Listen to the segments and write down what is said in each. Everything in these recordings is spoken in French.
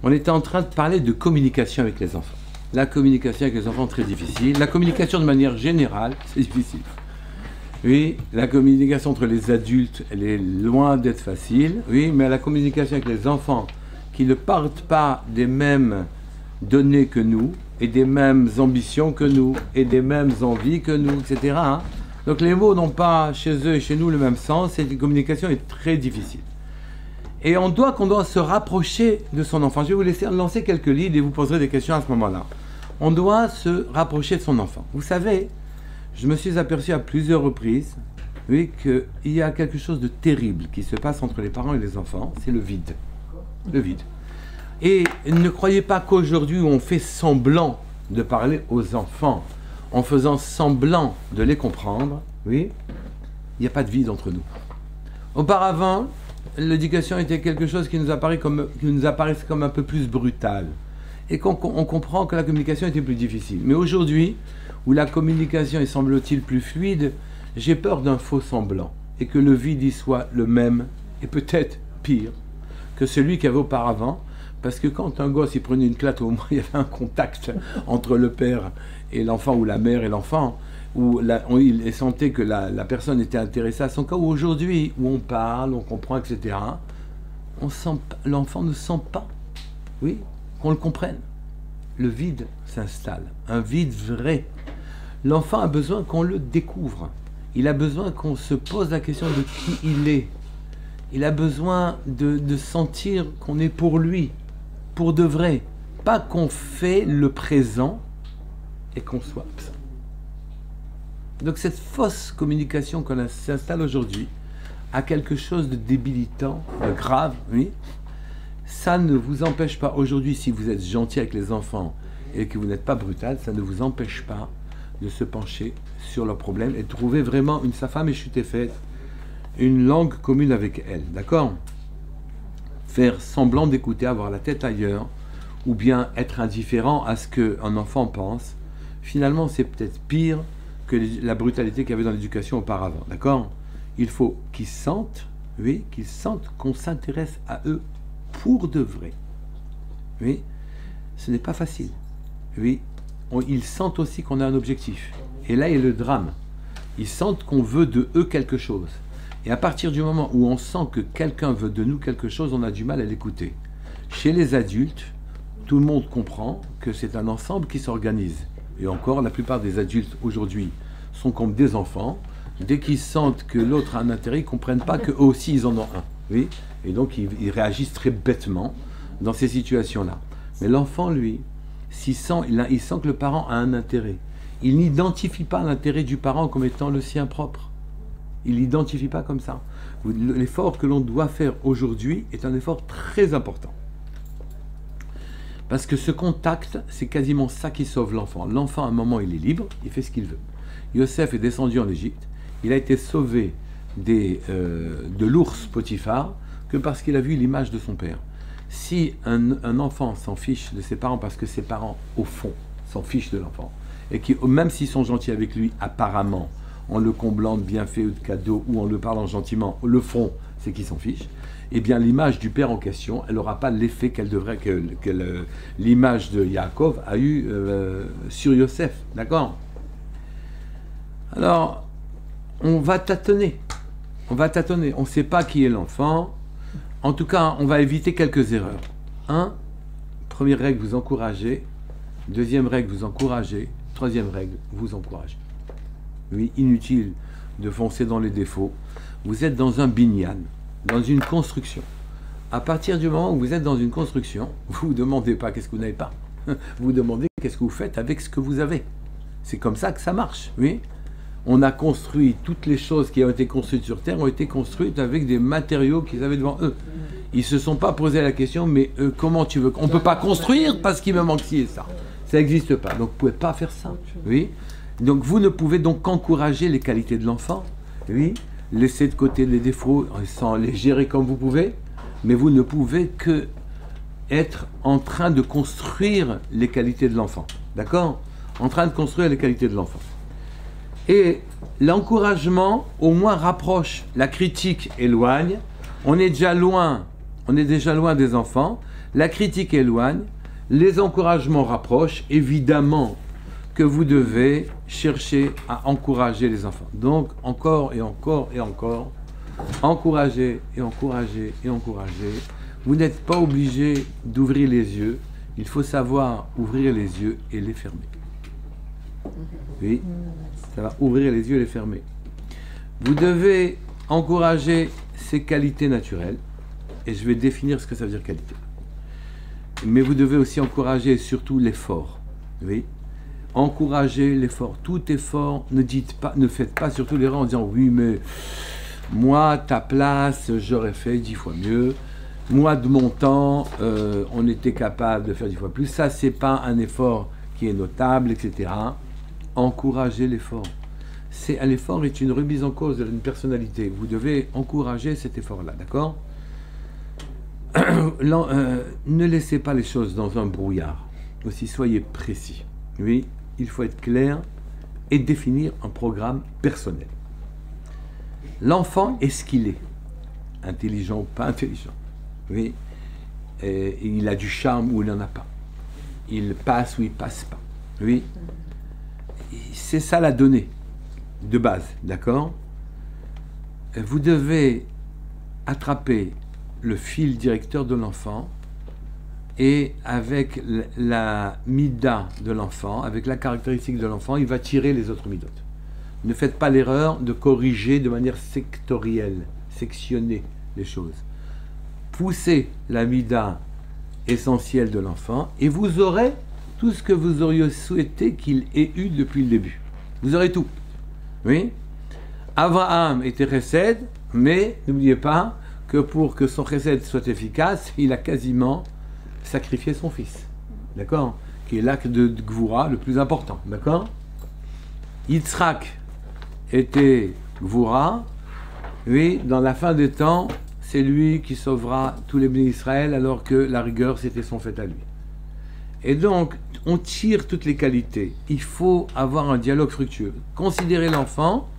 On était en train de parler de communication avec les enfants. La communication avec les enfants, très difficile. La communication de manière générale, c'est difficile. Oui, la communication entre les adultes, elle est loin d'être facile. Oui, mais la communication avec les enfants qui ne partent pas des mêmes données que nous, et des mêmes ambitions que nous, et des mêmes envies que nous, etc. Hein. Donc les mots n'ont pas chez eux et chez nous le même sens, et la communication est très difficile. Et qu'on doit se rapprocher de son enfant. Je vais vous laisser lancer quelques leads et vous poserez des questions à ce moment-là. On doit se rapprocher de son enfant. Vous savez, je me suis aperçu à plusieurs reprises, oui, qu'il y a quelque chose de terrible qui se passe entre les parents et les enfants, c'est le vide. Le vide. Et ne croyez pas qu'aujourd'hui on fait semblant de parler aux enfants, en faisant semblant de les comprendre, oui, il n'y a pas de vide entre nous. Auparavant, l'éducation était quelque chose qui nous apparaissait comme un peu plus brutal. Et on comprend que la communication était plus difficile. Mais aujourd'hui, où la communication est semble-t-il plus fluide, j'ai peur d'un faux semblant. Et que le vide y soit le même, et peut-être pire, que celui qu'il y avait auparavant. Parce que quand un gosse il prenait une claque, au moins il y avait un contact entre le père et l'enfant, ou la mère et l'enfant, où il sentait que la personne était intéressée à son cas. Ou aujourd'hui, où on parle, on comprend, etc., l'enfant ne sent pas, oui, qu'on le comprenne. Le vide s'installe, un vide vrai. L'enfant a besoin qu'on le découvre. Il a besoin qu'on se pose la question de qui il est. Il a besoin de sentir qu'on est pour lui, pour de vrai. Pas qu'on fait le présent et qu'on soit absent. Donc cette fausse communication qu'on s'installe aujourd'hui a quelque chose de débilitant, de grave, oui. Ça ne vous empêche pas aujourd'hui, si vous êtes gentil avec les enfants et que vous n'êtes pas brutal, ça ne vous empêche pas de se pencher sur leurs problèmes et de trouver vraiment sa femme est chutée faite, une langue commune avec elle, d'accord? Faire semblant d'écouter, avoir la tête ailleurs, ou bien être indifférent à ce qu'un enfant pense, finalement c'est peut-être pire que la brutalité qu'il y avait dans l'éducation auparavant, d'accord? Il faut qu'ils sentent, oui, qu'ils sentent qu'on s'intéresse à eux pour de vrai. Oui, ce n'est pas facile. Oui, ils sentent aussi qu'on a un objectif. Et là, il y a le drame. Ils sentent qu'on veut de eux quelque chose. Et à partir du moment où on sent que quelqu'un veut de nous quelque chose, on a du mal à l'écouter. Chez les adultes, tout le monde comprend que c'est un ensemble qui s'organise. Et encore, la plupart des adultes aujourd'hui sont comme des enfants. Dès qu'ils sentent que l'autre a un intérêt, ils ne comprennent pas qu'eux aussi ils en ont un. Oui, et donc ils réagissent très bêtement dans ces situations-là. Mais l'enfant, lui, il sent que le parent a un intérêt. Il n'identifie pas l'intérêt du parent comme étant le sien propre. Il ne l'identifie pas comme ça. L'effort que l'on doit faire aujourd'hui est un effort très important. Parce que ce contact, c'est quasiment ça qui sauve l'enfant. L'enfant, à un moment, il est libre, il fait ce qu'il veut. Yosef est descendu en Égypte. Il a été sauvé de l'ours Potiphar que parce qu'il a vu l'image de son père. Si un enfant s'en fiche de ses parents parce que ses parents, au fond, s'en fichent de l'enfant, et qui, même s'ils sont gentils avec lui, apparemment, en le comblant de bienfaits ou de cadeaux, ou en le parlant gentiment, le fond, c'est qu'ils s'en fichent, eh bien l'image du père en question, elle n'aura pas l'effet qu'elle devrait, que l'image de Yaakov a eu sur Yosef, d'accord? Alors, on va tâtonner, on ne sait pas qui est l'enfant. En tout cas, on va éviter quelques erreurs. Première règle, vous encouragez. Deuxième règle, vous encouragez. Troisième règle, vous encouragez. Oui, inutile de foncer dans les défauts. Vous êtes dans un binyan, dans une construction. À partir du moment où vous êtes dans une construction, vous ne demandez pas qu'est-ce que vous n'avez pas. Vous demandez qu'est-ce que vous faites avec ce que vous avez. C'est comme ça que ça marche, oui. On a construit, toutes les choses qui ont été construites sur Terre ont été construites avec des matériaux qu'ils avaient devant eux. Ils ne se sont pas posé la question, mais comment tu veux? On ne peut pas construire parce qu'il me manque ci et ça. Ça n'existe pas, donc vous ne pouvez pas faire ça. Oui. Donc vous ne pouvez donc qu'encourager les qualités de l'enfant, oui, laisser de côté les défauts sans les gérer comme vous pouvez, mais vous ne pouvez que être en train de construire les qualités de l'enfant. D'accord? En train de construire les qualités de l'enfant. Et l'encouragement, au moins, rapproche. La critique éloigne. On est déjà loin On est déjà loin des enfants. La critique éloigne. Les encouragements rapprochent. Évidemment que vous devez chercher à encourager les enfants. Donc, encore et encore et encore, encourager et encourager et encourager. Vous n'êtes pas obligé d'ouvrir les yeux. Il faut savoir ouvrir les yeux et les fermer. Oui, ça va ouvrir les yeux et les fermer. Vous devez encourager ses qualités naturelles. Et je vais définir ce que ça veut dire qualité. Mais vous devez aussi encourager surtout l'effort. Oui. Encouragez l'effort. Tout effort, ne faites pas surtout l'erreur en disant oui, mais moi, ta place, j'aurais fait 10 fois mieux. Moi, de mon temps, on était capable de faire 10 fois plus. Ça, c'est pas un effort qui est notable, etc. Encouragez l'effort. L'effort est une remise en cause d'une personnalité. Vous devez encourager cet effort-là, d'accord? Ne laissez pas les choses dans un brouillard. Aussi, soyez précis. Oui, il faut être clair et définir un programme personnel. L'enfant est ce qu'il est. Intelligent ou pas intelligent. Oui. Et il a du charme ou il n'en a pas. Il passe ou il passe pas. Oui. C'est ça la donnée de base, d'accord? Vous devez attraper le fil directeur de l'enfant et avec la mida de l'enfant, avec la caractéristique de l'enfant, il va tirer les autres midotes. Ne faites pas l'erreur de corriger de manière sectorielle, sectionner les choses. Poussez la mida essentielle de l'enfant et vous aurez tout ce que vous auriez souhaité qu'il ait eu depuis le début. Vous aurez tout. Oui. Abraham était chesed, mais n'oubliez pas que pour que son chesed soit efficace, il a quasiment sacrifié son fils. D'accord? Qui est l'acte de Gvoura le plus important. D'accord? Yitzhak était Gvoura. Oui, dans la fin des temps, c'est lui qui sauvera tous les bénis d'Israël, alors que la rigueur, c'était son fait à lui. Et donc, on tire toutes les qualités. Il faut avoir un dialogue fructueux. Considérez l'enfant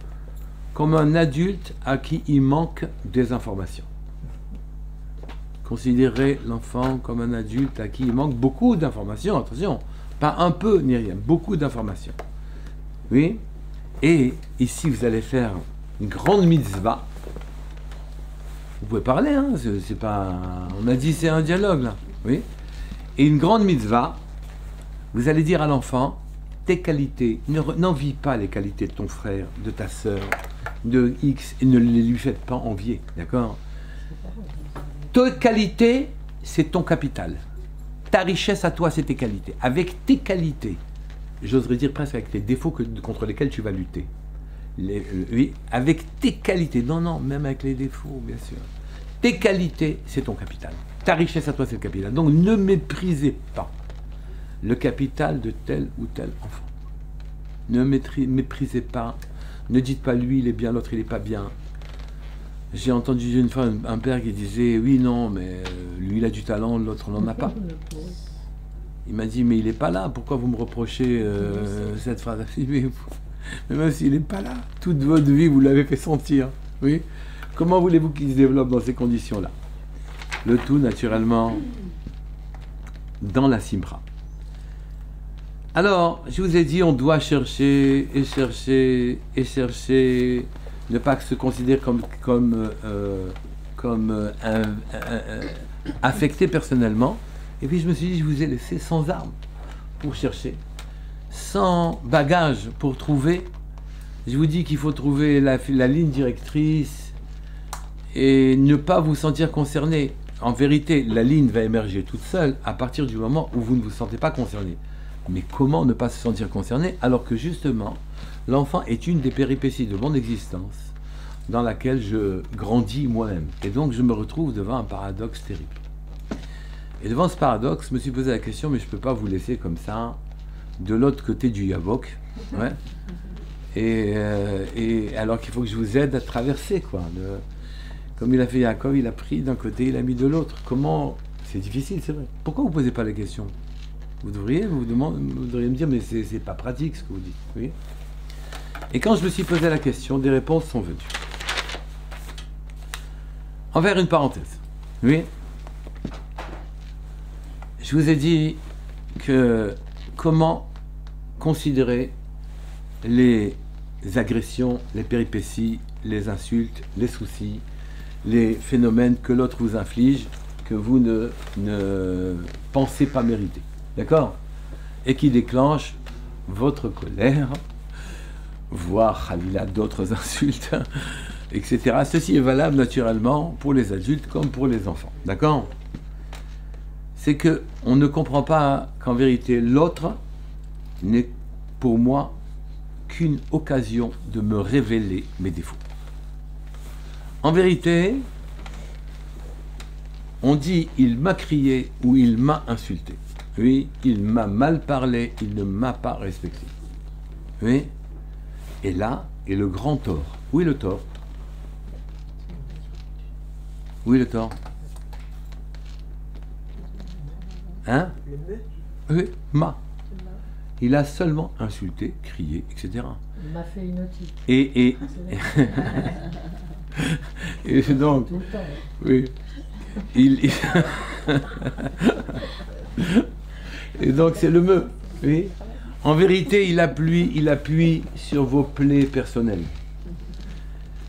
comme un adulte à qui il manque des informations. Considérez l'enfant comme un adulte à qui il manque beaucoup d'informations. Attention, pas un peu ni rien, beaucoup d'informations. Oui. Et ici, vous allez faire une grande mitzvah. Vous pouvez parler, hein, c'est pas... On a dit c'est un dialogue, là. Oui. Et une grande mitzvah, vous allez dire à l'enfant, tes qualités, n'envie pas les qualités de ton frère, de ta sœur, de X, et ne les lui faites pas envier, d'accord? Tes qualités, c'est ton capital. Ta richesse à toi, c'est tes qualités. Avec tes qualités, j'oserais dire presque avec les défauts contre lesquels tu vas lutter. Oui, avec tes qualités, non, même avec les défauts, bien sûr. Tes qualités, c'est ton capital. Ta richesse à toi, c'est le capital. Donc, ne méprisez pas le capital de tel ou tel enfant. Ne méprisez pas. Ne dites pas lui, il est bien, l'autre, il n'est pas bien. J'ai entendu une fois un père qui disait, oui, non, mais lui, il a du talent, l'autre n'en a pas. Il m'a dit, mais il n'est pas là. Pourquoi vous me reprochez cette phrase? Mais même s'il n'est pas là, toute votre vie, vous l'avez fait sentir. Oui. Comment voulez-vous qu'il se développe dans ces conditions-là? Le tout, naturellement, dans la Simra. Alors, je vous ai dit, on doit chercher et chercher et chercher, ne pas se considérer comme affecté personnellement. Et puis je me suis dit, je vous ai laissé sans armes pour chercher, sans bagage pour trouver. Je vous dis qu'il faut trouver la ligne directrice et ne pas vous sentir concerné. En vérité, la ligne va émerger toute seule à partir du moment où vous ne vous sentez pas concerné. Mais comment ne pas se sentir concerné alors que justement, l'enfant est une des péripéties de mon existence dans laquelle je grandis moi-même. Et donc je me retrouve devant un paradoxe terrible. Et devant ce paradoxe, je me suis posé la question, mais je ne peux pas vous laisser comme ça, de l'autre côté du Yavok. Ouais. Et alors qu'il faut que je vous aide à traverser, quoi. Comme il a fait Yaakov, il a pris d'un côté, il a mis de l'autre. Comment? C'est difficile, c'est vrai. Pourquoi vous ne posez pas la question? Vous devriez me dire, mais c'est pas pratique ce que vous dites. Oui. Et quand je me suis posé la question, des réponses sont venues. Envers une parenthèse. Oui. je vous ai dit que comment considérer les agressions, les péripéties, les insultes, les soucis, les phénomènes que l'autre vous inflige, que vous ne pensez pas mériter. D'accord? Et qui déclenchent votre colère, voire d'autres insultes, etc. Ceci est valable naturellement pour les adultes comme pour les enfants. D'accord? C'est que on ne comprend pas qu'en vérité l'autre n'est pour moi qu'une occasion de me révéler mes défauts. En vérité, on dit il m'a crié ou il m'a insulté. Oui, il m'a mal parlé, il ne m'a pas respecté. Oui, et là est le grand tort. Où est le tort? Où est le tort? Hein? Oui, m'a. Il a seulement insulté, crié, etc. Il m'a fait une otite. Et donc, Tout le temps. oui, et donc c'est le me. Oui. En vérité, il appuie sur vos plaies personnelles.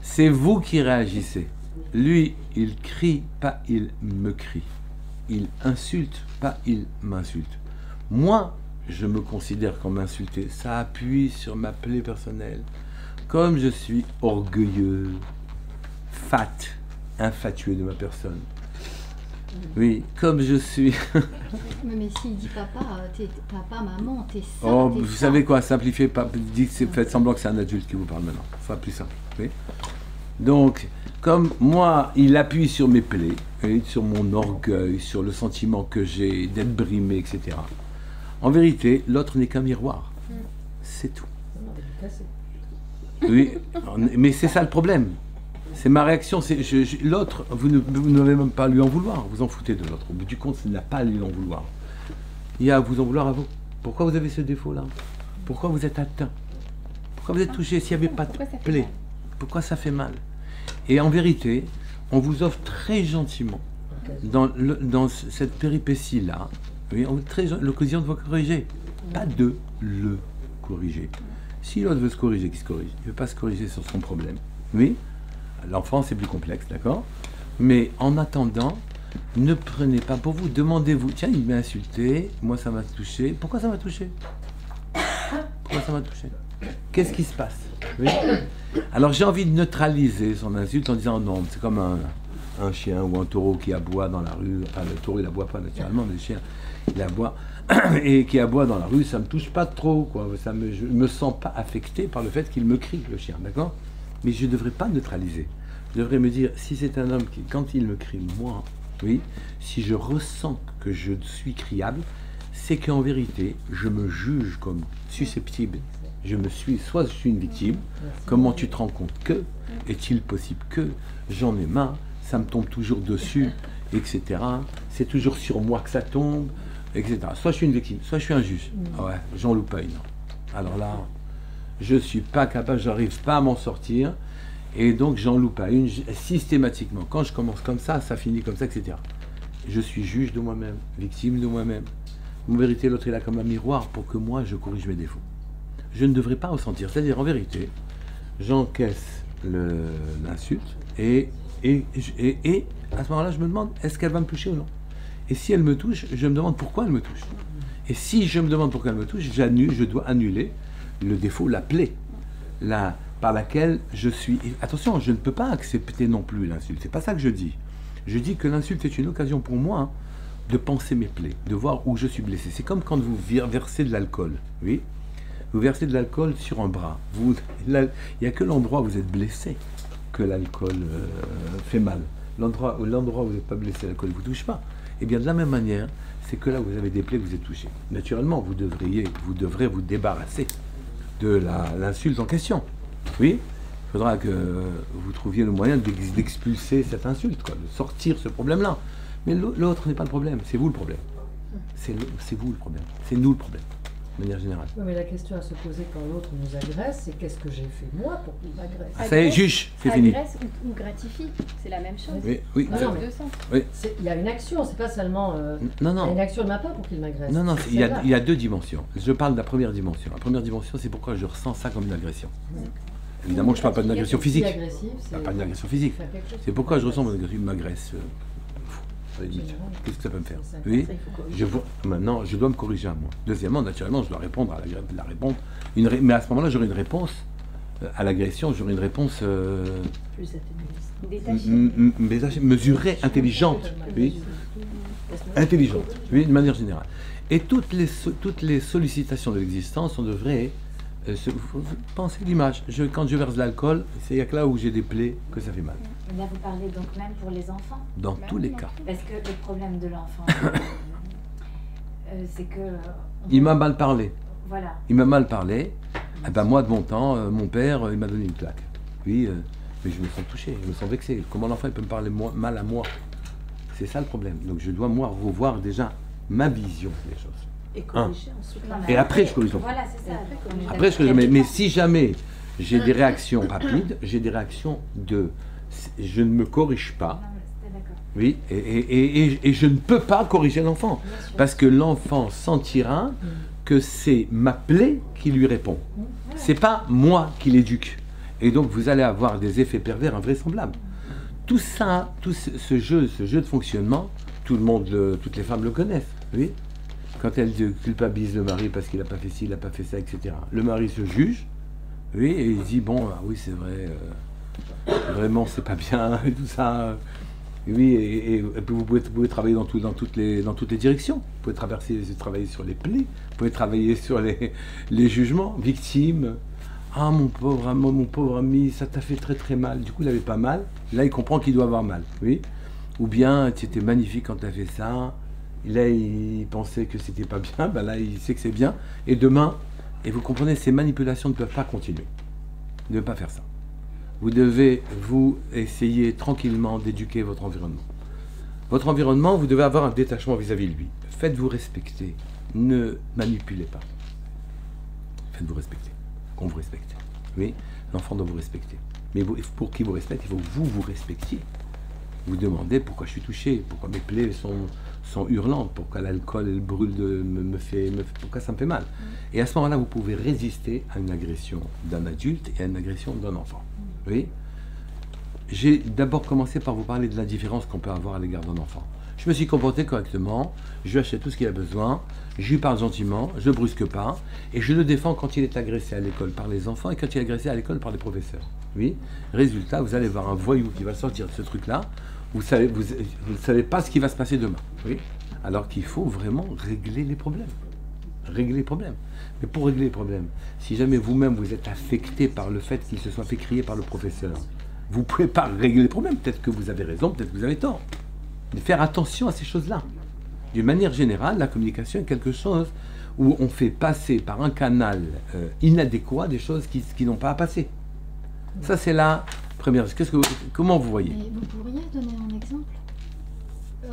C'est vous qui réagissez. Lui, il crie, pas il me crie. Il insulte, pas il m'insulte. Moi, je me considère comme insulté. Ça appuie sur ma plaie personnelle. Comme je suis orgueilleux, fat, infatué de ma personne. Oui, comme je suis... Mais s'il dit papa, t'es papa, maman, t'es ça, Oh, t'es vous ça. savez quoi, simplifiez, faites semblant que c'est un adulte qui vous parle maintenant. Enfin, plus simple. Oui. Donc, comme moi, il appuie sur mes plaies, oui, sur mon orgueil, sur le sentiment que j'ai d'être brimé, etc. En vérité, l'autre n'est qu'un miroir. C'est tout. Non, il est cassé. Oui, mais c'est ça le problème. C'est ma réaction. L'autre, vous n'avez même pas à lui en vouloir. Vous en foutez de l'autre. Au bout du compte, il n'a pas à lui en vouloir. Il y a à vous en vouloir à vous. Pourquoi vous avez ce défaut-là? Pourquoi vous êtes atteint? Pourquoi vous êtes touché s'il n'y avait pas de plaie? Pourquoi ça fait mal? Et en vérité, on vous offre très gentiment, dans cette péripétie-là, oui, l'occasion de vous corriger. Pas de le corriger. Si l'autre veut se corriger, qu'il se corrige. Il ne veut pas se corriger sur son problème. Oui, l'enfant, c'est plus complexe, d'accord? Mais en attendant, ne prenez pas pour vous. Demandez-vous, tiens, il m'a insulté, moi ça m'a touché. Pourquoi ça m'a touché? Pourquoi ça m'a touché? Qu'est-ce qui se passe? Oui. Alors j'ai envie de neutraliser son insulte en disant non, c'est comme un chien ou un taureau qui aboie dans la rue. Enfin, le taureau il aboie pas naturellement, mais le chien il aboie et qui aboie dans la rue, ça me touche pas trop, quoi. Je me sens pas affecté par le fait qu'il me crie, le chien, d'accord? Mais je ne devrais pas neutraliser. Je devrais me dire, si c'est un homme qui, quand il me crie, moi, oui, si je ressens que je suis criable, c'est qu'en vérité, je me juge comme susceptible. Soit je suis une victime, comment tu te rends compte que, est-il possible que, j'en ai marre, ça me tombe toujours dessus, etc. C'est toujours sur moi que ça tombe, etc. Soit je suis une victime, soit je suis un juge. Ah ouais, j'en loupe pas une. Alors là, je suis pas capable, j'arrive pas à m'en sortir, et donc j'en loupe pas une systématiquement. Quand je commence comme ça finit comme ça, etc. Je suis juge de moi-même, victime de moi-même. En vérité, l'autre est là comme un miroir pour que moi je corrige mes défauts. Je ne devrais pas ressentir. C'est-à-dire, en vérité, j'encaisse l'insulte et à ce moment-là, je me demande, est-ce qu'elle va me toucher ou non? Et si elle me touche, je me demande pourquoi elle me touche. Et si je me demande pourquoi elle me touche, je dois annuler le défaut, la plaie, par laquelle je suis... Attention, je ne peux pas accepter non plus l'insulte. C'est pas ça que je dis. Je dis que l'insulte est une occasion pour moi de penser mes plaies, de voir où je suis blessé. C'est comme quand vous versez de l'alcool, oui. Vous versez de l'alcool sur un bras. Il n'y a que l'endroit où vous êtes blessé que l'alcool fait mal. L'endroit où vous n'êtes pas blessé, l'alcool ne vous touche pas. Et bien de la même manière, c'est que là où vous avez des plaies, vous êtes touché. Naturellement, vous devrez vous débarrasser de l'insulte en question. Oui, il faudra que vous trouviez le moyen d'expulser cette insulte, quoi, de sortir ce problème-là. Mais l'autre n'est pas le problème, c'est vous le problème. C'est vous le problème, c'est nous le problème. de manière générale. Oui, mais la question à se poser quand l'autre nous agresse, c'est qu'est-ce que j'ai fait moi pour qu'il m'agresse? Ah, ça y est, juge, c'est fini. Agresse ou gratifie, c'est la même chose. Oui, oui. Non, mais- Deux sens. Il y a une action, c'est pas seulement Non, il y a non. une action de ma part pour qu'il m'agresse. Non, non, C'est il y celle-là. a deux dimensions. Je parle de la première dimension. La première dimension, c'est pourquoi je ressens ça comme une agression. Évidemment que je ne parle pas d'une agression Si physique. agressif, Je c'est parle pas d'une agression physique. faire quelque chose C'est qui pourquoi je ressens m'agresse. mon agression. Il m'agresse. À la limite. Qu'est-ce que ça peut me faire? Ça, Oui. ça, il faut corriger. Maintenant, je dois me corriger à moi. Deuxièmement, naturellement, je dois répondre à la réponse. Mais à ce moment-là, j'aurai une réponse à l'agression. J'aurai une réponse Plus Détaché. mesurée, intelligente. Oui. Intelligente. Oui, de manière générale. Et toutes les sollicitations de l'existence, on devrait penser l'image. Quand je verse de l'alcool, c'est que là où j'ai des plaies que ça fait mal. Là, vous parlez donc même pour les enfants, Dans Bah tous oui, les moi cas. aussi. parce que le problème de l'enfant, c'est que... Il m'a mal parlé. Voilà. Il m'a mal parlé. Eh ben moi, de mon temps, mon père, il m'a donné une claque. Oui, mais je me sens touché, je me sens vexé. Comment l'enfant il peut me parler mal à moi? C'est ça le problème. Donc je dois, moi, revoir déjà ma vision des choses. Et corriger ensuite. Non, Et mais après, je corrige l'enfant. Voilà, c'est ça. On est Après, je d'accord. corrige. Mais si jamais j'ai des réactions rapides, j'ai des réactions de... Je ne me corrige pas. Non, mais c'était d'accord. Oui, et je ne peux pas corriger l'enfant. Bien sûr. Parce que l'enfant sentira que c'est ma plaie qui lui répond. C'est pas moi qui l'éduque. Et donc vous allez avoir des effets pervers invraisemblables. Tout ça, tout ce jeu de fonctionnement, tout le monde, toutes les femmes le connaissent. Oui. Quand elles culpabilisent le mari parce qu'il n'a pas fait ci, il n'a pas fait ça, etc. Le mari se juge, oui, et il dit bon, ah oui c'est vrai, vraiment c'est pas bien et tout ça. Oui, et puis vous pouvez travailler dans toutes les directions. Vous pouvez travailler sur les plaies, vous pouvez travailler sur les jugements, victimes. Ah mon pauvre ami, ça t'a fait très très mal. Du coup il avait pas mal, là il comprend qu'il doit avoir mal. Oui. Ou bien c'était magnifique quand tu as fait ça. Là il pensait que c'était pas bien, ben là il sait que c'est bien. Et demain, et vous comprenez, ces manipulations ne peuvent pas continuer. Ne pas faire ça. Vous devez, vous, essayer tranquillement d'éduquer votre environnement. Votre environnement, vous devez avoir un détachement vis-à-vis de lui. Faites-vous respecter. Ne manipulez pas. Faites-vous respecter. Qu'on vous respecte. Oui, l'enfant doit vous respecter. Mais pour qu'il vous respecte, il faut que vous respectiez. Vous demandez pourquoi je suis touché, pourquoi mes plaies sont hurlantes, pourquoi l'alcool et le brûle pourquoi ça me fait mal. Et à ce moment-là, vous pouvez résister à une agression d'un adulte et à une agression d'un enfant. Oui. J'ai d'abord commencé par vous parler de la différence qu'on peut avoir à l'égard d'un enfant. Je me suis comporté correctement, je lui achète tout ce qu'il a besoin, je lui parle gentiment, je ne brusque pas, et je le défends quand il est agressé à l'école par les enfants et quand il est agressé à l'école par les professeurs. Oui. Résultat, vous allez voir un voyou qui va sortir de ce truc-là, vous ne savez pas ce qui va se passer demain. Oui. Alors qu'il faut vraiment régler les problèmes. Régler les problèmes. Mais pour régler les problèmes, si jamais vous-même vous êtes affecté par le fait qu'il se soit fait crier par le professeur, vous ne pouvez pas régler les problèmes. Peut-être que vous avez raison, peut-être que vous avez tort. Mais faire attention à ces choses-là. D'une manière générale, la communication est quelque chose où on fait passer par un canal inadéquat des choses qui n'ont pas à passer. Ça, c'est la première. Comment vous voyez? Mais vous pourriez donner un exemple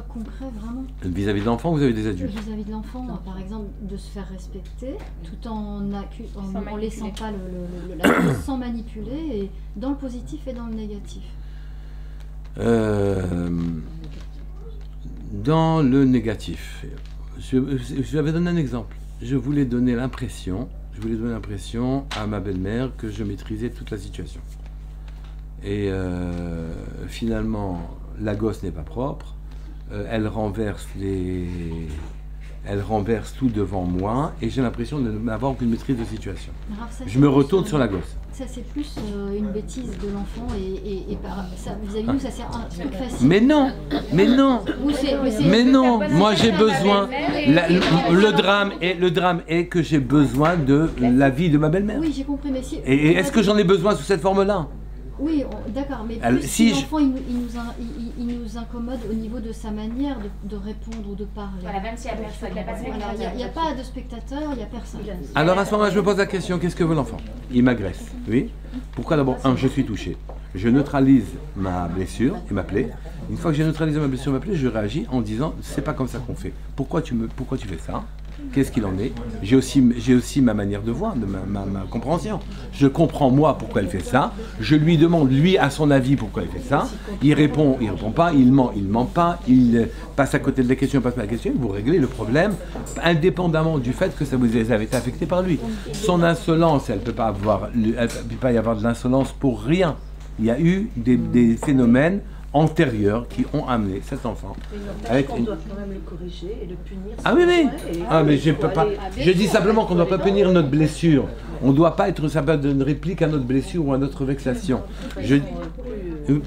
concret vraiment Vis-à-vis de l'enfant, vous avez des adultes. vis-à-vis de l'enfant, par exemple, de se faire respecter tout en laissant pas la sans manipuler, et dans le positif et dans le négatif. Dans le négatif, je vais donner un exemple. Je voulais donner l'impression à ma belle-mère que je maîtrisais toute la situation. Et finalement, la gosse n'est pas propre. Elle renverse tout devant moi et j'ai l'impression de n'avoir aucune maîtrise de situation. Alors ça, Je c'est me plus, retourne sur la gosse. Ça, c'est plus une bêtise de l'enfant et ça, vis-à-vis de nous, ça c'est un truc facile. Mais non, mais non, mais non. Moi j'ai besoin. Le drame est que j'ai besoin de l'avis de ma belle-mère. Oui, j'ai compris, mais si... Et est-ce que j'en ai besoin sous cette forme-là? Oui, d'accord, mais Alors, plus si si l'enfant il nous incommode au niveau de sa manière de répondre ou de parler. Voilà, même s'il n'y a personne, il n'y a pas de spectateur. Il n'y a pas de spectateur, il n'y a personne. Alors à ce moment-là, je me pose la question, qu'est-ce que veut l'enfant? Il m'agresse, oui. Pourquoi d'abord? Je suis touché. Je neutralise ma blessure et ma plaie. Une fois que j'ai neutralisé ma blessure et ma plaie, je réagis en disant, c'est pas comme ça qu'on fait. Pourquoi tu fais ça? qu'est-ce qu'il en est. J'ai aussi ma manière de voir, ma compréhension. Je comprends moi pourquoi elle fait ça. Je lui demande, lui, à son avis, pourquoi elle fait ça. Il répond pas. Il ment pas. Il passe à côté de la question, passe pas à la question. Vous réglez le problème, indépendamment du fait que ça vous avez été affecté par lui. Son insolence, elle peut pas y avoir de l'insolence pour rien. Il y a eu des phénomènes antérieurs qui ont amené cet enfant. On doit quand même le corriger et le punir. Ah oui, oui. Mais je peux pas. Je dis simplement qu'on ne doit pas punir notre blessure. On ne doit pas être capable d'une réplique à notre blessure ou à notre vexation.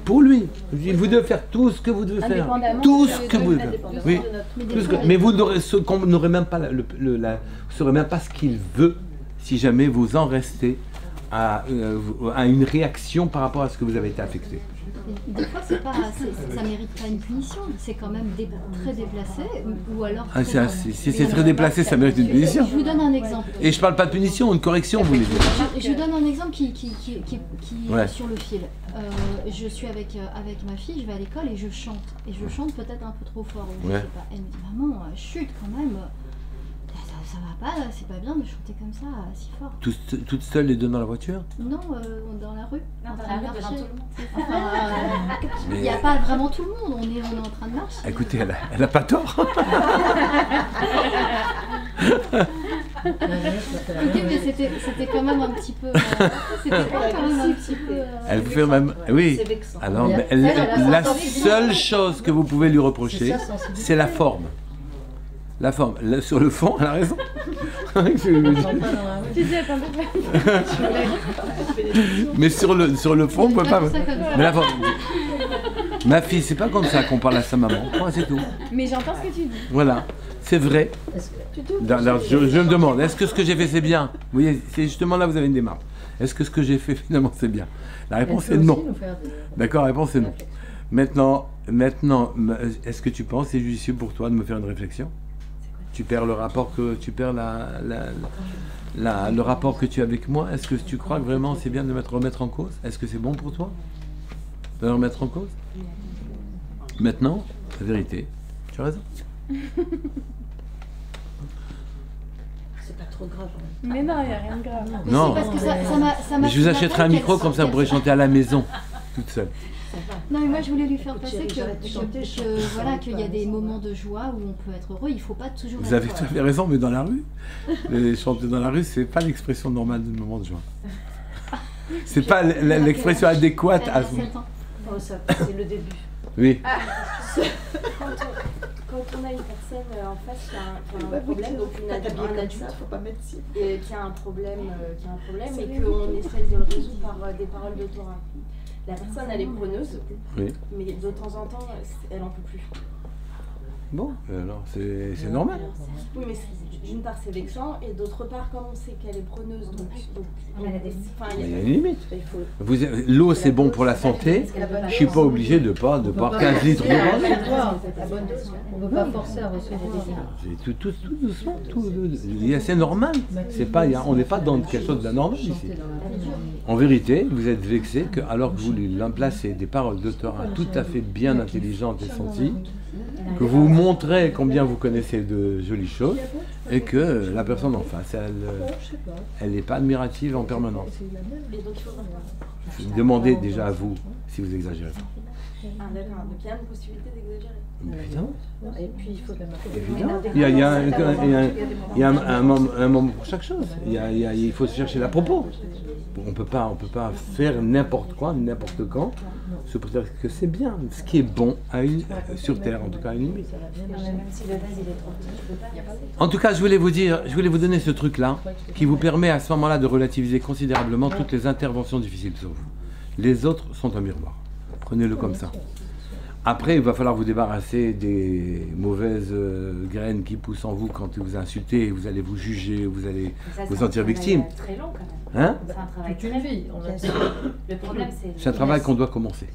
Pour lui, vous devez faire tout ce que vous devez faire. Tout ce que vous devez faire. Oui. Mais vous n'aurez même pas vous saurez même pas ce qu'il veut si jamais vous en restez à une réaction par rapport à ce que vous avez été affecté. Des fois, ça mérite pas une punition, c'est quand même très déplacé, ou alors... Si c'est très déplacé, ça mérite une punition. Je vous donne un exemple. Et je parle pas de punition, une correction, vous voulez dire. Je vous donne un exemple qui est sur le fil. Je suis avec ma fille, je vais à l'école et je chante. Et je chante peut-être un peu trop fort. Je sais pas. Elle me dit, maman, chute quand même. Ça va pas, c'est pas bien de chanter comme ça, si fort. Toutes seules les deux dans la voiture? Non, dans la rue. Non, dans la rue, devant tout le monde. Il n'y a pas vraiment tout le monde, on est en train de marcher. Écoutez, elle a pas tort. Écoutez, mais c'était quand même un petit peu... Elle vous fait même... Oui. Alors, mais la seule chose que vous pouvez lui reprocher, c'est la forme. La forme. Sur le fond, elle a raison. Mais sur le fond, on ne peut pas... Mais la forme... Ma fille, c'est pas comme ça qu'on parle à sa maman. Moi, c'est tout. Mais j'entends ce que tu dis. Voilà. C'est vrai. Je me demande, est-ce que ce que j'ai fait, c'est bien? Vous voyez, c'est justement là, vous avez une démarche. Est-ce que ce que j'ai fait, finalement, c'est bien? La réponse est non. D'accord, la réponse est non. Maintenant, est-ce que tu penses, c'est judicieux pour toi de me faire une réflexion? Tu perds le rapport le rapport que tu as avec moi. Est-ce que tu crois que vraiment c'est bien de me remettre en cause? Est-ce que c'est bon pour toi de me remettre en cause? Maintenant, la vérité, tu as raison. C'est pas trop grave. Mais non, il n'y a rien de grave. Non, parce que ça m'a mais je vous achèterai un micro comme ça vous pourrez chanter à la maison, toute seule. Non, mais moi je voulais lui faire passer voilà, qu'il y a des moments de joie où on peut être heureux, il ne faut pas toujours... Vous avez tout à fait raison, mais dans la rue, chanter dans la rue, c'est pas l'expression normale d'un moment de joie. C'est pas l'expression adéquate à vous. C'est le début. Oui. Quand on a une personne en face qui a un problème, donc un adulte qui a un problème et qu'on essaie de le résoudre par des paroles de Torah. La personne, elle est preneuse, Oui. mais de temps en temps, elle en peut plus. Bon, alors c'est normal. Oui, mais d'une part, c'est vexant, et d'autre part, comme on sait qu'elle est preneuse, Il y a une limite. L'eau, c'est bon pour la santé. Je suis pas obligé de boire 15 litres de vin. On ne peut pas forcer à recevoir des Tout doucement. C'est normal. On n'est pas dans quelque chose d'anormal ici. En vérité, vous êtes vexé que, alors que vous lui placez des paroles de Torah tout à fait bien intelligentes et senties, que vous montrez combien vous connaissez de jolies choses, et que la personne en face, elle n'est pas admirative en permanence. Demandez déjà à vous si vous exagérez pas. Ah d'accord, donc il y a une possibilité d'exagérer. Évidemment. Et puis il faut Évidemment. Il y a un moment pour chaque chose. Il faut chercher l'à propos. On peut pas faire n'importe quoi, n'importe quand, se prétendre que c'est bien. Ce qui est bon sur Terre, en tout cas, à une limite. Même si le vase il est trop petit, je peux pas. En tout cas, je voulais vous donner ce truc-là, qui vous permet à ce moment-là de relativiser considérablement toutes les interventions difficiles sur vous. Les autres sont un miroir. Prenez-le comme ça. Après, il va falloir vous débarrasser des mauvaises graines qui poussent en vous quand vous insultez, vous allez vous juger, vous allez vous sentir victime. C'est très long quand même. Hein? C'est un travail toute très une vie. Le problème, C'est un travail qu'on doit commencer.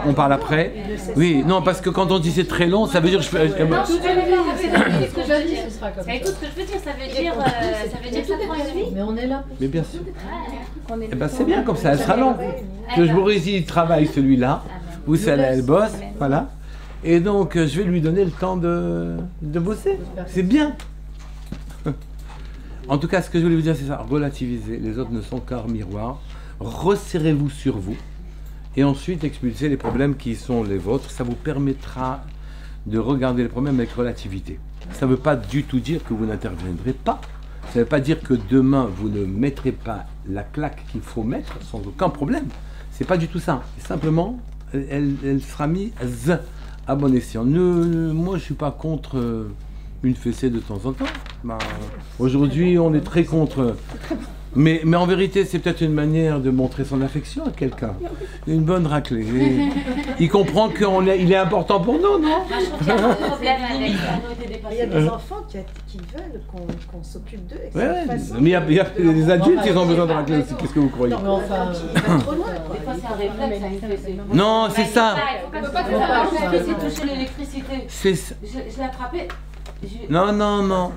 On On parle après. Oui, non, parce que quand on dit c'est très long, ça veut dire que je peux... Écoute, ce que je dis, ce sera comme ça. Écoute, ce que je veux dire, ça veut dire que ça prend une vie. Mais on est là. Mais bien sûr. Eh ben, c'est bien comme ça, elle sera longue. Que je vous réussis, travaille celui-là. Vous, elle bosse, voilà. Et donc, je vais lui donner le temps de bosser. C'est bien. En tout cas, ce que je voulais vous dire, c'est ça. Relativisez. Les autres ne sont qu'un miroir. Resserrez-vous sur vous. Et ensuite, expulsez les problèmes qui sont les vôtres. Ça vous permettra de regarder les problèmes avec relativité. Ça ne veut pas du tout dire que vous n'interviendrez pas. Ça ne veut pas dire que demain, vous ne mettrez pas la claque qu'il faut mettre sans aucun problème. C'est pas du tout ça. Simplement, elle sera mise à bon escient. Moi, je ne suis pas contre une fessée de temps en temps. Aujourd'hui, on est très contre... Mais en vérité, c'est peut-être une manière de montrer son affection à quelqu'un. Une bonne raclée. Et il comprend qu'il est important pour nous, non? Il y a des enfants qui veulent qu'on s'occupe d'eux. Ouais, mais il y a des adultes qui ont besoin de raclée aussi. Qu'est-ce que vous croyez? Non, mais enfin... Des fois, c'est un réflexe, ça me fait... Non, c'est ça. Il ne faut pas que ça puisse toucher l'électricité. Je l'ai attrapé. Non.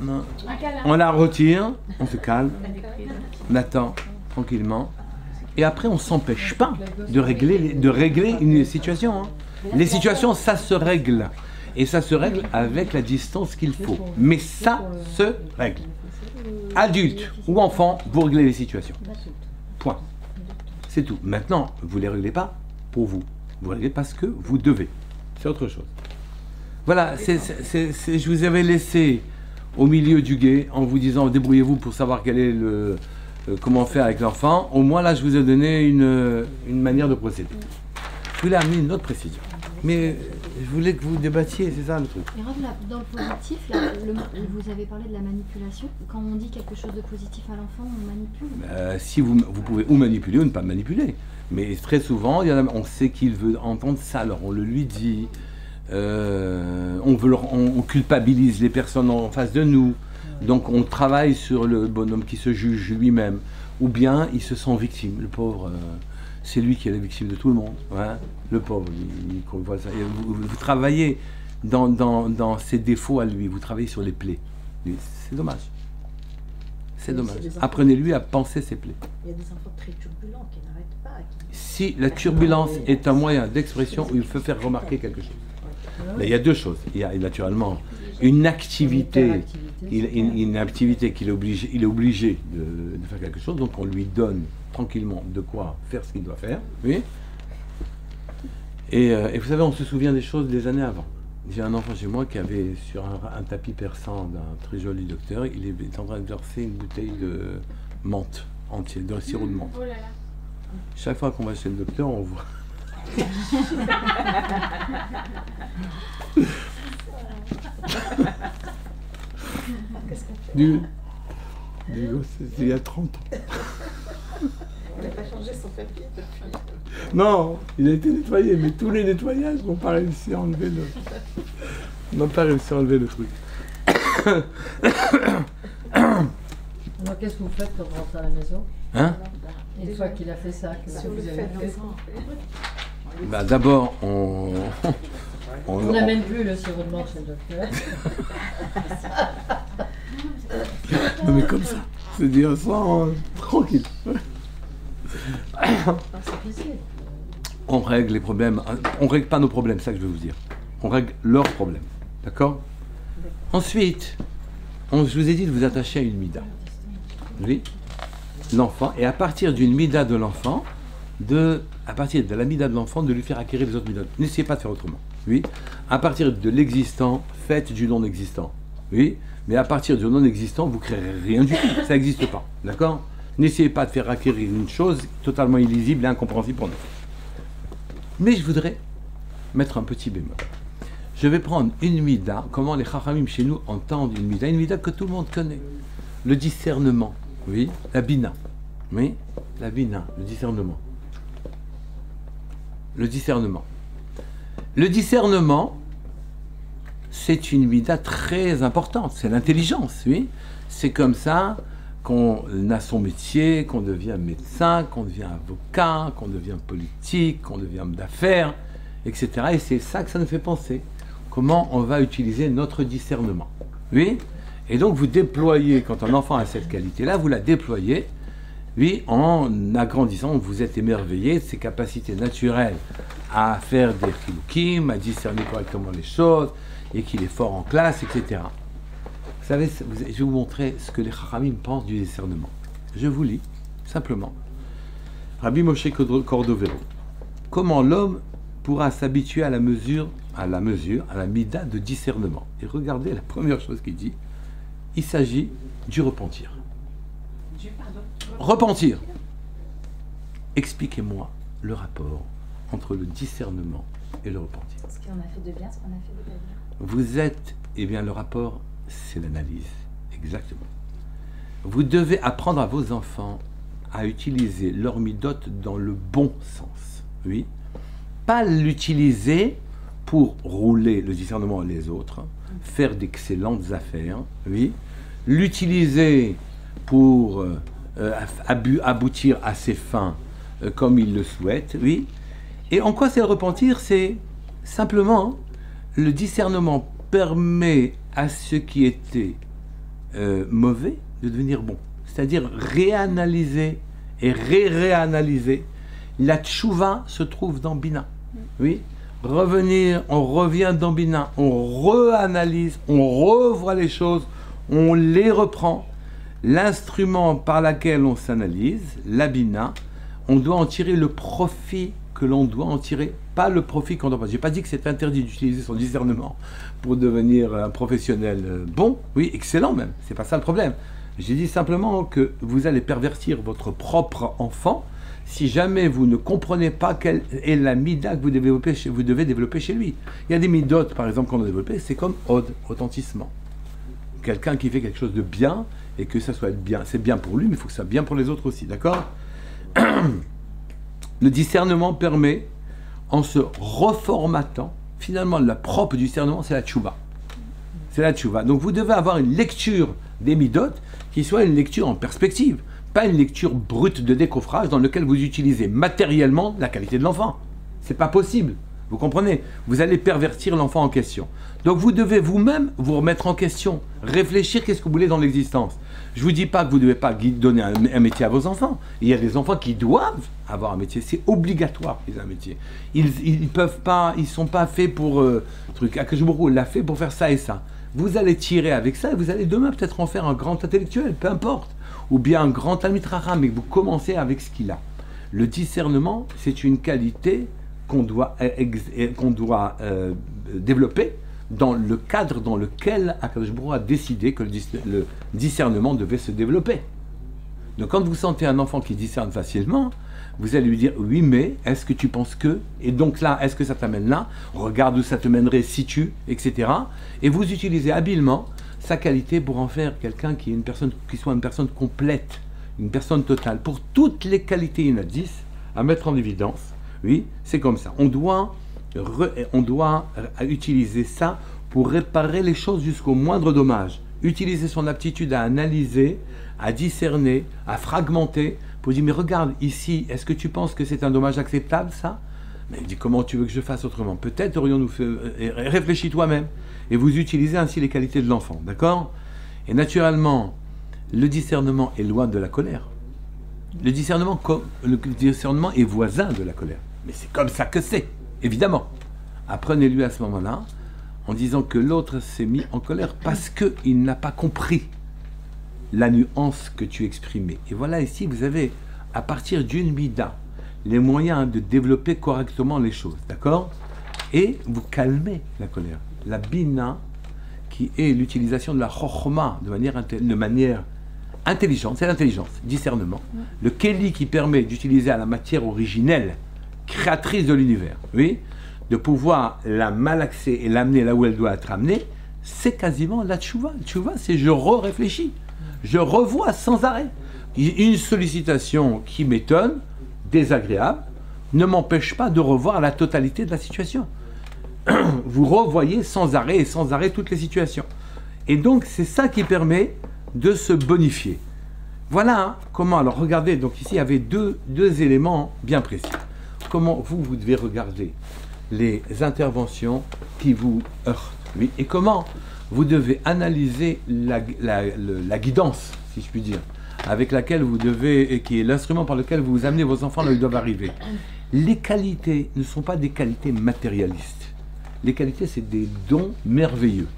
On la retire, on se calme, on attend tranquillement. Et après, on ne s'empêche pas de régler une situation. Hein. Les situations, ça se règle. Et ça se règle avec la distance qu'il faut. Mais ça se règle. Adulte ou enfant, vous réglez les situations. Point. C'est tout. Maintenant, vous ne les réglez pas pour vous. Vous réglez parce que vous devez. C'est autre chose. Voilà, je vous avais laissé au milieu du gué en vous disant débrouillez-vous pour savoir quel est comment faire avec l'enfant. Au moins là, je vous ai donné une manière de procéder. Je voulais amener une autre précision. Mais je voulais que vous débattiez, c'est ça le truc. Et là, dans le positif, là, vous avez parlé de la manipulation. Quand on dit quelque chose de positif à l'enfant, on manipule. Si vous pouvez ou manipuler ou ne pas manipuler. Mais très souvent, on sait qu'il veut entendre ça, alors on le lui dit. On culpabilise les personnes en face de nous. Donc on travaille sur le bonhomme qui se juge lui-même. Ou bien il se sent victime. Le pauvre, c'est lui qui est la victime de tout le monde. Hein. Le pauvre, voit ça. Vous travaillez dans ses défauts à lui. Vous travaillez sur les plaies. C'est dommage. C'est dommage. Apprenez-lui à penser ses plaies. Il y a des enfants très turbulents qui n'arrêtent pas. Si la turbulence est un moyen d'expression où il faut faire remarquer quelque chose. Là, il y a deux choses. Il y a naturellement une activité, qu'il est obligé de faire quelque chose, donc on lui donne tranquillement de quoi faire ce qu'il doit faire. Oui. Et vous savez, on se souvient des choses des années avant. J'ai un enfant chez moi qui avait sur un tapis persan d'un très joli docteur, il est en train de verser une bouteille de menthe entière, d'un sirop de menthe. Oh là là. Chaque fois qu'on va chez le docteur, on voit. Du gosse, il y a 30 ans. On n'a pas changé son papier depuis. Non, il a été nettoyé, mais tous les nettoyages n'ont pas réussi à enlever le truc. Alors qu'est-ce que vous faites quand vous rentrez à la maison? Hein? Une fois qu'il a fait ça, qu'est-ce que vous avez fait? Bah, d'abord, on n'amène plus le sirop de menthe chez le docteur. Non mais comme ça, c'est dire ça tranquille. On règle les problèmes, on règle pas nos problèmes, c'est ça que je veux vous dire. On règle leurs problèmes, d'accord? Ensuite, je vous ai dit de vous attacher à une mida. Oui, l'enfant, et à partir d'une mida de l'enfant, à partir de la mida de l'enfant, de lui faire acquérir les autres midas. N'essayez pas de faire autrement. Oui, à partir de l'existant, faites du non-existant. Oui, mais à partir du non-existant, vous ne créerez rien du tout. Ça n'existe pas. D'accord? N'essayez pas de faire acquérir une chose totalement illisible et incompréhensible pour nous. Mais je voudrais mettre un petit bémol. Je vais prendre une mida, comment les chachamim chez nous entendent une mida que tout le monde connaît. Le discernement. Oui, la bina. Oui, la bina, le discernement. Le discernement. Le discernement, c'est une mida très importante, c'est l'intelligence, oui. C'est comme ça qu'on a son métier, qu'on devient médecin, qu'on devient avocat, qu'on devient politique, qu'on devient homme d'affaires, etc. Et c'est ça que ça nous fait penser. Comment on va utiliser notre discernement. Oui. Et donc vous déployez, quand un enfant a cette qualité-là, vous la déployez Oui, en agrandissant, vous êtes émerveillé de ses capacités naturelles à faire des chilukim, à discerner correctement les choses, et qu'il est fort en classe, etc. Vous savez, je vais vous montrer ce que les Chachamim pensent du discernement. Je vous lis, simplement. Rabbi Moshe Cordovero. Comment l'homme pourra s'habituer à la mesure, à la mida de discernement. Et regardez la première chose qu'il dit, il s'agit du repentir. Repentir. Expliquez-moi le rapport entre le discernement et le repentir. Ce qu'on a fait de bien, ce qu'on a fait de pas bien. Vous êtes, eh bien le rapport, c'est l'analyse. Exactement. Vous devez apprendre à vos enfants à utiliser leur midote dans le bon sens. Oui. Pas l'utiliser pour rouler le discernement les autres, faire d'excellentes affaires, oui. L'utiliser pour aboutir à ses fins comme il le souhaite, oui. Et en quoi c'est le repentir? C'est simplement le discernement permet à ce qui était mauvais de devenir bon. C'est-à-dire réanalyser et réanalyser. La tchouva se trouve dans Bina. Oui. Revenir, on revient dans Bina, on reanalyse, on revoit les choses, on les reprend. L'instrument par lequel on s'analyse, la Bina, on doit en tirer le profit que l'on doit en tirer, pas le profit qu'on doit pas. Je n'ai pas dit que c'est interdit d'utiliser son discernement pour devenir un professionnel bon, oui, excellent même, c'est pas ça le problème. J'ai dit simplement que vous allez pervertir votre propre enfant si jamais vous ne comprenez pas quelle est la mida que vous devez développer chez lui. Il y a des midotes, par exemple, qu'on doit développer, c'est comme authentissement. Quelqu'un qui fait quelque chose de bien, et que ça soit bien, c'est bien pour lui, mais il faut que ça soit bien pour les autres aussi, d'accord? Le discernement permet, en se reformatant, finalement, le propre discernement, c'est la tchouva. C'est la tchouva. Donc vous devez avoir une lecture des midotes qui soit une lecture en perspective, pas une lecture brute de décoffrage dans laquelle vous utilisez matériellement la qualité de l'enfant. C'est pas possible. Vous comprenez? Vous allez pervertir l'enfant en question. Donc vous devez vous-même vous remettre en question, réfléchir qu'est-ce que vous voulez dans l'existence. Je ne vous dis pas que vous ne devez pas donner un métier à vos enfants. Il y a des enfants qui doivent avoir un métier. C'est obligatoire qu'ils aient un métier. Ils peuvent pas, ils ne sont pas faits pour truc. Akashbourou l'a fait pour faire ça et ça. Vous allez tirer avec ça et vous allez demain peut-être en faire un grand intellectuel, peu importe. Ou bien un grand Talmid Chacham, mais vous commencez avec ce qu'il a. Le discernement, c'est une qualité qu'on doit développer dans le cadre dans lequel Akadosh Baruch Hu a décidé que le discernement devait se développer. Donc quand vous sentez un enfant qui discerne facilement, vous allez lui dire « Oui, mais est-ce que tu penses que ?» Et donc là, est-ce que ça t'amène là? Regarde où ça te mènerait si tu, etc. Et vous utilisez habilement sa qualité pour en faire quelqu'un qui soit une personne complète, une personne totale. Pour toutes les qualités, il y en a 10 à mettre en évidence. Oui, c'est comme ça. On doit utiliser ça pour réparer les choses jusqu'au moindre dommage. Utiliser son aptitude à analyser, à discerner, à fragmenter, pour dire, mais regarde, ici, est-ce que tu penses que c'est un dommage acceptable, ça? Mais il dit, comment tu veux que je fasse autrement? Peut-être aurions-nous fait... Réfléchis toi-même. Et vous utilisez ainsi les qualités de l'enfant, d'accord? Et naturellement, le discernement est loin de la colère. Le discernement est voisin de la colère. Mais c'est comme ça que c'est, évidemment. Apprenez-lui à ce moment-là, en disant que l'autre s'est mis en colère parce qu'il n'a pas compris la nuance que tu exprimais. Et voilà, ici, vous avez, à partir d'une mida, les moyens de développer correctement les choses, d'accord? Et vous calmez la colère. La bina, qui est l'utilisation de la chokhma de manière intelligente, c'est l'intelligence, discernement. Le keli qui permet d'utiliser la matière originelle, créatrice de l'univers, oui, de pouvoir la malaxer et l'amener là où elle doit être amenée, c'est quasiment la tchouva. La tchouva, c'est je réfléchis, je revois sans arrêt. Une sollicitation qui m'étonne, désagréable, ne m'empêche pas de revoir la totalité de la situation. Vous revoyez sans arrêt toutes les situations. Et donc, c'est ça qui permet de se bonifier. Voilà comment, alors regardez, donc ici, il y avait deux éléments bien précis. Comment vous devez regarder les interventions qui vous heurtent, oui, et comment vous devez analyser la guidance, si je puis dire, avec laquelle vous devez, et qui est l'instrument par lequel vous amenez vos enfants là où ils doivent arriver. Les qualités ne sont pas des qualités matérialistes. Les qualités, c'est des dons merveilleux.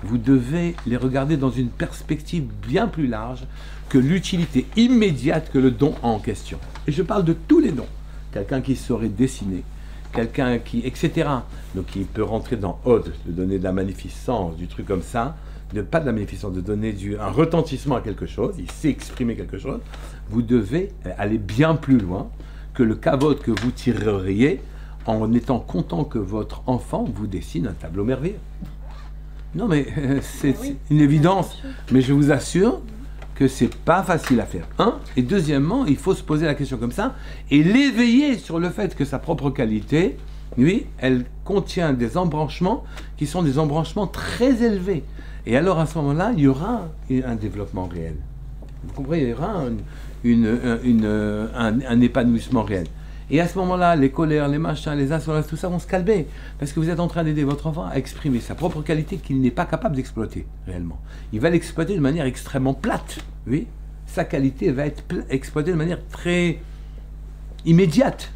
Vous devez les regarder dans une perspective bien plus large que l'utilité immédiate que le don a en question. Et je parle de tous les dons. Quelqu'un qui saurait dessiner, quelqu'un qui, etc. Donc qui peut rentrer dans Ode, de donner de la magnificence, du truc comme ça, pas de la magnificence, de donner un retentissement à quelque chose, il sait exprimer quelque chose. Vous devez aller bien plus loin que le cavote que vous tireriez en étant content que votre enfant vous dessine un tableau merveilleux. Non mais c'est une évidence, mais je vous assure que c'est pas facile à faire. Et deuxièmement, il faut se poser la question comme ça et l'éveiller sur le fait que sa propre qualité, oui, elle contient des embranchements qui sont des embranchements très élevés. Et alors à ce moment-là, il y aura un développement réel. Vous comprenez, il y aura un épanouissement réel. Et à ce moment-là, les colères, les machins, les insolences, tout ça vont se calmer. Parce que vous êtes en train d'aider votre enfant à exprimer sa propre qualité qu'il n'est pas capable d'exploiter réellement. Il va l'exploiter de manière extrêmement plate. Oui, sa qualité va être exploitée de manière très immédiate.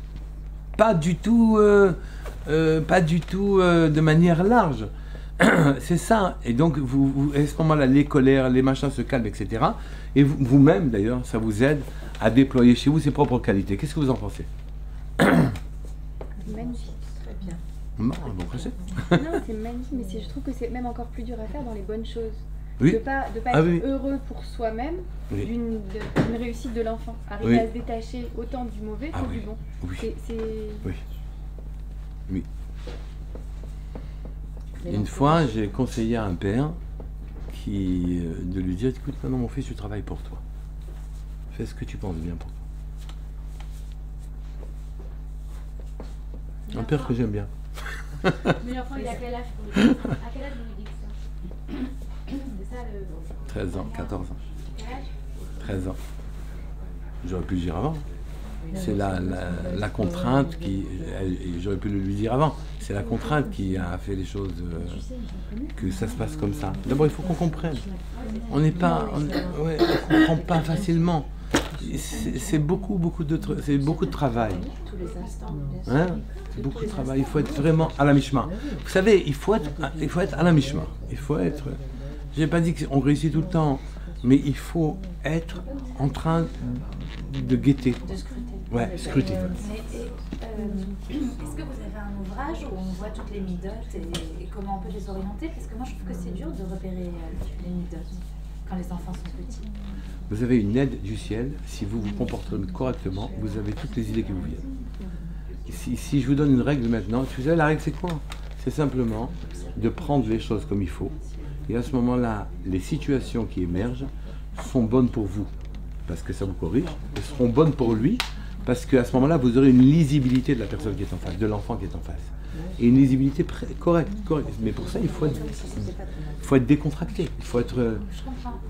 Pas du tout de manière large. C'est ça. Et donc, à ce moment-là, les colères, les machins se calment, etc. Et vous-même, d'ailleurs, ça vous aide à déployer chez vous ses propres qualités. Qu'est-ce que vous en pensez? Magnifique, très bien. Non, bon, c'est magnifique, mais je trouve que c'est même encore plus dur à faire dans les bonnes choses. Oui. De pas être heureux pour soi-même d'une réussite de l'enfant. Arriver à se détacher autant du mauvais que du bon. Oui. Une fois, j'ai conseillé à un père de lui dire, écoute, maintenant mon fils, tu travailles pour toi. Fais ce que tu penses bien pour toi. Un père que j'aime bien. Mais l'enfant, il a quel âge pour lui dire ça? À quel âge vous lui dites ça? C'est ça le... 13 ans, 14 ans. Quel âge? 13 ans. J'aurais pu le dire avant. C'est la contrainte qui... J'aurais pu le lui dire avant. C'est la contrainte qui a fait les choses... que ça se passe comme ça. D'abord, il faut qu'on comprenne. On n'est pas... on comprend pas facilement. C'est beaucoup de travail. Hein? Beaucoup de travail. Il faut être vraiment à la mi-chemin. Vous savez, il faut être à la mi-chemin. Il faut être... J'ai pas dit qu'on réussit tout le temps, mais il faut être en train de guetter. De scruter. Ouais, scruter. Est-ce que vous avez un ouvrage où on voit toutes les midotes et comment on peut les orienter? Parce que moi, je trouve que c'est dur de repérer les midotes quand les enfants sont petits. Vous avez une aide du ciel. Si vous vous comportez correctement, vous avez toutes les idées qui vous viennent. Si je vous donne une règle maintenant, vous savez, la règle c'est quoi? C'est simplement de prendre les choses comme il faut. Et à ce moment-là, les situations qui émergent sont bonnes pour vous, parce que ça vous corrige, et seront bonnes pour lui, parce qu'à ce moment-là, vous aurez une lisibilité de la personne qui est en face, de l'enfant qui est en face. Et une lisibilité correcte. Mais pour ça, il faut être décontracté. Il faut... Par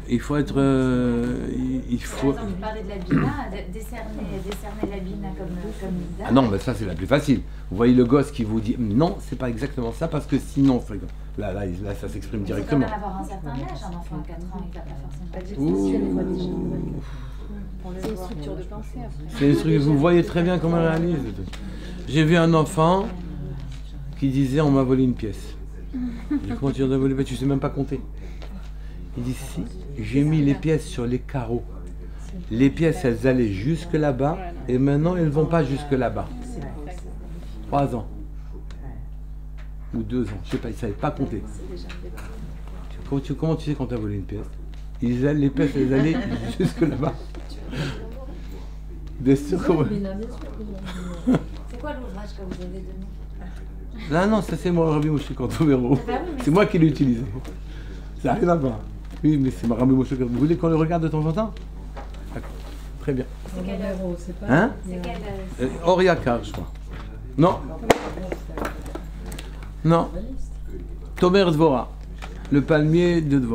exemple, vous parlez de la bina, décerner la bina comme Nida. Ah non, mais ça c'est la plus facile. Vous voyez le gosse qui vous dit non, c'est pas exactement ça, parce que sinon, là ça s'exprime directement. Il faut avoir un certain âge, un enfant à 4 ans, il va pas forcément... C'est une structure de pensée après. C'est une structure, vous voyez très bien comment elle réalise. J'ai vu un enfant qui disait on m'a volé une pièce. Je dis comment tu as volé? Tu sais même pas compter. Il dit si, j'ai mis les pièces sur les carreaux. Les pièces elles allaient jusque là-bas et maintenant elles ne vont pas jusque là-bas. 3 ans. Ou 2 ans, je sais pas, il ne savait pas compter. Comment tu sais quand tu as volé une pièce? Les pièces elles allaient jusque là-bas. Bien sûr comment... C'est quoi l'ouvrage que vous avez donné? Non, ça c'est moi, Rabbi Moshe Cordovero. C'est moi qui l'ai utilisé. Ça n'a rien à voir. Oui, mais c'est Rabbi Moshe Cordovero. Vous voulez qu'on le regarde de temps en temps? D'accord. Très bien. C'est quel héros? C'est pas... Hein? C'est quel... Oriakar, je crois. Non. Non. Tomer Dvora. Le palmier de Dvora.